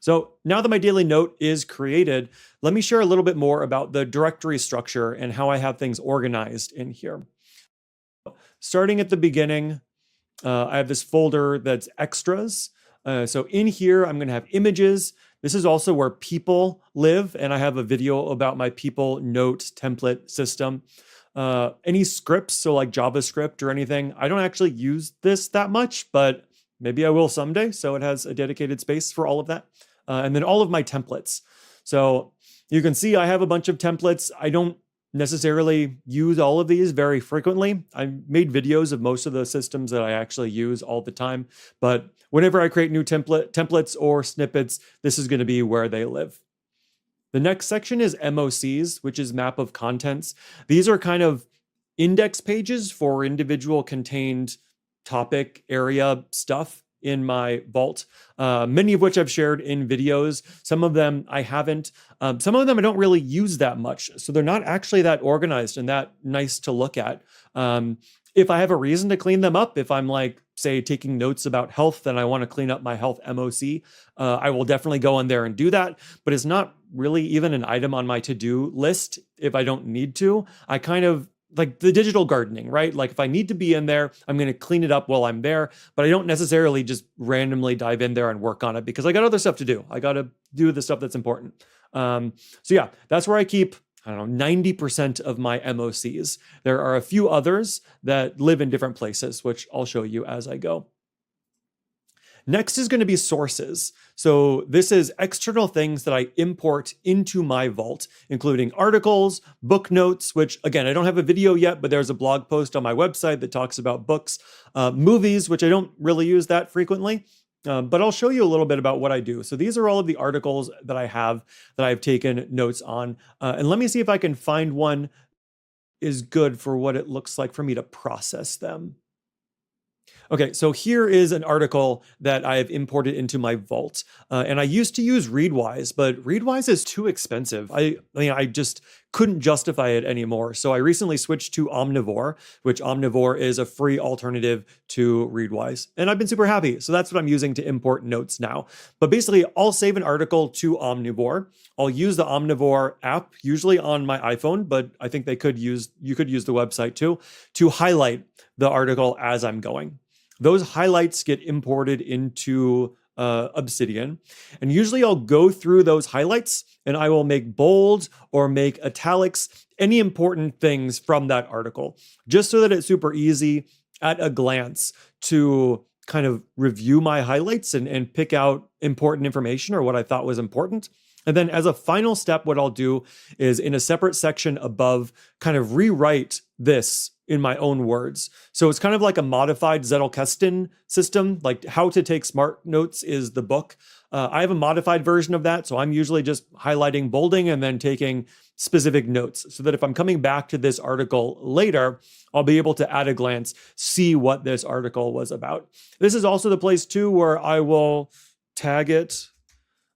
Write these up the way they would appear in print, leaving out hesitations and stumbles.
So now that my daily note is created, let me share a little bit more about the directory structure and how I have things organized in here. Starting at the beginning, I have this folder that's extras. So in here, I'm going to have images. This is also where people live, and I have a video about my people note template system. Any scripts, so like JavaScript or anything, I don't actually use this that much, but maybe I will someday. So it has a dedicated space for all of that. And then all of my templates. So you can see I have a bunch of templates. I don't necessarily use all of these very frequently. I made videos of most of the systems that I actually use all the time, but whenever I create new templates or snippets, this is going to be where they live. The next section is MOCs, which is map of contents. These are kind of index pages for individual contained topic area stuff in my vault, many of which I've shared in videos. Some of them I haven't. Some of them I don't really use that much. So they're not actually that organized and that nice to look at. If I have a reason to clean them up, if I'm like, say, taking notes about health and I want to clean up my health MOC, I will definitely go in there and do that. But it's not really even an item on my to-do list if I don't need to. I kind of like the digital gardening, right? Like if I need to be in there, I'm going to clean it up while I'm there, but I don't necessarily just randomly dive in there and work on it because I got other stuff to do. I got to do the stuff that's important. So yeah, that's where I keep, I don't know, 90% of my MOCs. There are a few others that live in different places, which I'll show you as I go. Next is going to be sources. So this is external things that I import into my vault, including articles, book notes, which again, I don't have a video yet, but there's a blog post on my website that talks about books, movies, which I don't really use that frequently. But I'll show you a little bit about what I do. So these are all of the articles that I have that I've taken notes on. And let me see if I can find one is good for what it looks like for me to process them. Okay, so here is an article that I have imported into my vault. And I used to use Readwise, but Readwise is too expensive. I just couldn't justify it anymore. So I recently switched to Omnivore, which Omnivore is a free alternative to Readwise. And I've been super happy. So that's what I'm using to import notes now. But basically, I'll save an article to Omnivore. I'll use the Omnivore app, usually on my iPhone, but I think you could use the website too, to highlight the article as I'm going. Those highlights get imported into Obsidian. And usually I'll go through those highlights and I will make bold or make italics, any important things from that article, just so that it's super easy at a glance to kind of review my highlights and pick out important information or what I thought was important. And then as a final step, what I'll do is in a separate section above, kind of rewrite this in my own words. So it's kind of like a modified Zettelkasten system, like How to Take Smart Notes is the book. I have a modified version of that. So I'm usually just highlighting, bolding, and then taking specific notes so that if I'm coming back to this article later, I'll be able to at a glance see what this article was about. This is also the place too where I will tag it.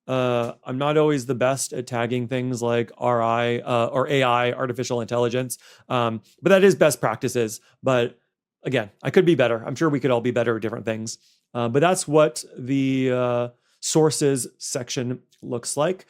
I'm not always the best at tagging things like RI or AI, artificial intelligence, but that is best practices. But again, I could be better. I'm sure we could all be better at different things. But that's what the sources section looks like.